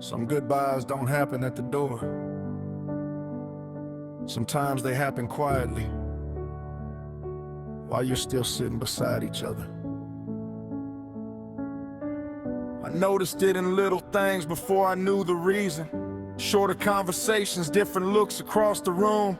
Some goodbyes don't happen at the door. Sometimes they happen quietly, while you're still sitting beside each other. I noticed it in little things before I knew the reason. Shorter conversations, different looks across the room.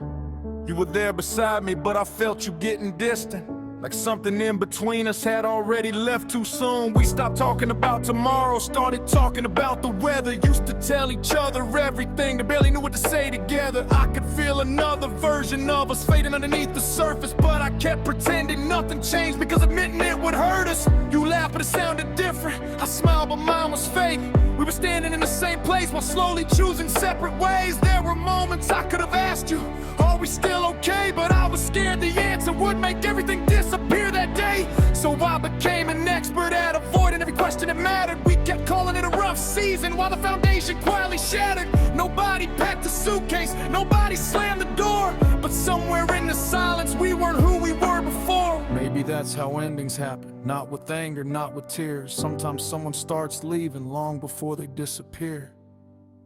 You were there beside me, but I felt you getting distant, like something in between us had already left too soon. We stopped talking about tomorrow, started talking about the weather. Used to tell each other everything, they barely knew what to say together. I could feel another version of us fading underneath the surface, but I kept pretending nothing changed because admitting it would hurt us. You laughed but it sounded different. I smiled but mine was fake. We were standing in the same place while slowly choosing separate ways. There were moments I could have asked you, are we still okay? But I was scared the answer would make everything disappear that day. So I became an expert at avoiding every question that mattered. We kept calling it a rough season while the foundation quietly shattered. Nobody packed a suitcase, nobody slammed the door, but somewhere in the silence we weren't who we were before. Maybe that's how endings happen. Not with anger, not with tears. Sometimes someone starts leaving long before they disappear.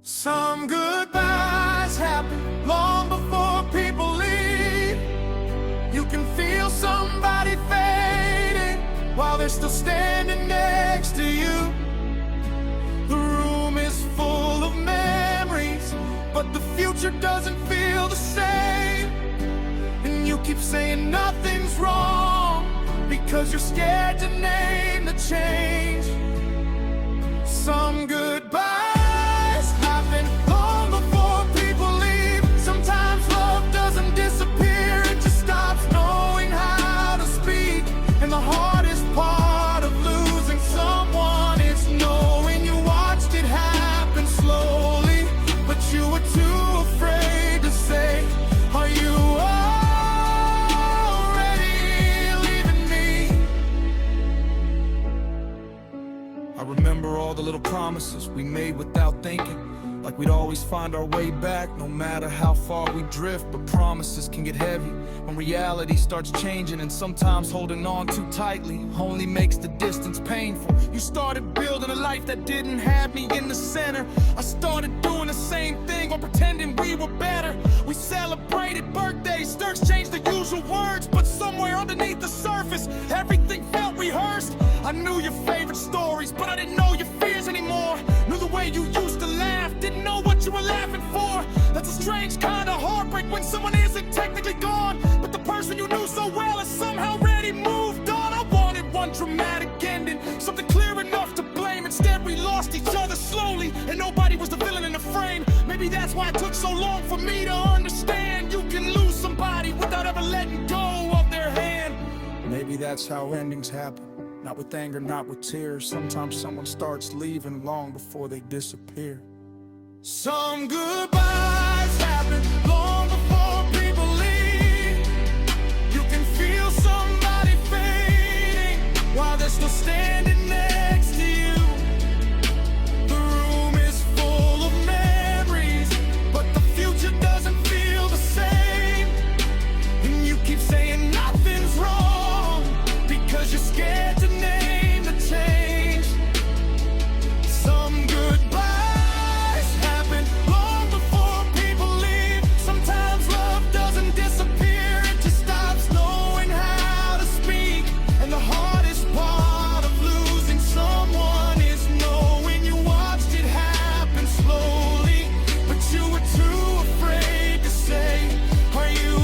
Some goodbyes happen long before people leave. You can feel somebody fading while they're still standing next to you. The room is full of memories, but the future doesn't feel the same. And you keep saying nothing's wrong because you're scared to name the change. Some goodbyes happen long before people leave. Sometimes love doesn't disappear, it just stops knowing how to speak. And the hardest part of losing someone is knowing you watched it happen slowly, but you were too afraid to say, are you I remember all the little promises we made without thinking, like we'd always find our way back no matter how far we drift. But promises can get heavy when reality starts changing, and sometimes holding on too tightly only makes the distance painful. You started building a life that didn't have me in the center. I started doing the same thing while pretending we were better. We celebrated birthdays, stirks changed the usual words, but somewhere underneath the surface everything felt rehearsed. I knew your favorite stories, but I didn't know your fears anymore. Knew the way you used to laugh, didn't know what you were laughing for. That's a strange kind of heartbreak when someone isn't technically gone, but the person you knew so well has somehow already moved on. I wanted one dramatic ending, something clear enough to blame. Instead we lost each other slowly, and nobody was the villain in the frame. Maybe that's why it took so long for me to understand. You can lose somebody without ever letting go of their hand. Maybe that's how endings happen. Not with anger, not with tears. Sometimes someone starts leaving long before they disappear. Some goodbyes happen long before people leave. You can feel somebody fading while they're still standing next to you. The room is full of memories, but the future doesn't feel the same. And you keep saying nothing's wrong because you're scared to name the change. Some goodbyes happen long before people leave. Sometimes love doesn't disappear, it just stops knowing how to speak. And the hardest part of losing someone is knowing you watched it happen slowly, but you were too afraid to say, are you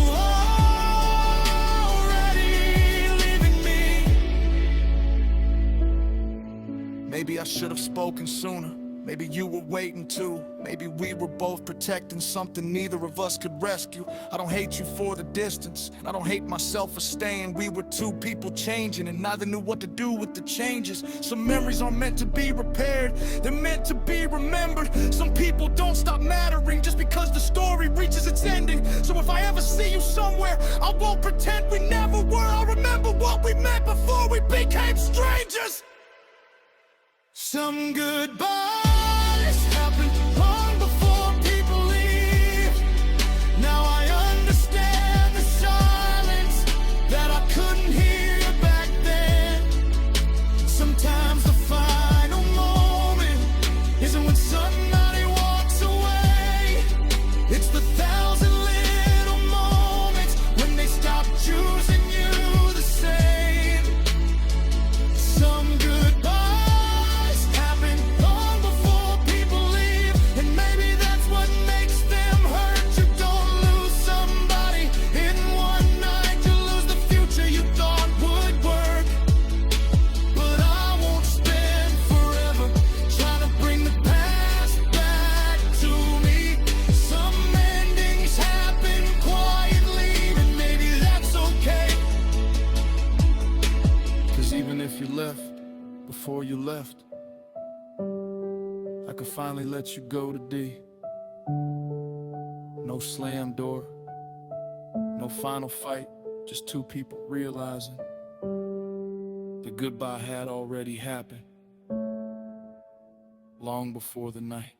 Maybe I should have spoken sooner. Maybe you were waiting too. Maybe we were both protecting something neither of us could rescue. I don't hate you for the distance, and I don't hate myself for staying. We were two people changing, and neither knew what to do with the changes. Some memories aren't meant to be repaired, they're meant to be remembered. Some people don't stop mattering just because the story reaches its ending. So if I ever see you somewhere, I won't pretend we never were. I'll remember what we meant before we became strangers. Some goodbyes happen long before people leave. Now I understand the silence that I couldn't hear back then. Sometimes the final moment isn't when sunlight I could finally let you go today. No slam door, no final fight, just two people realizing the goodbye had already happened long before the night.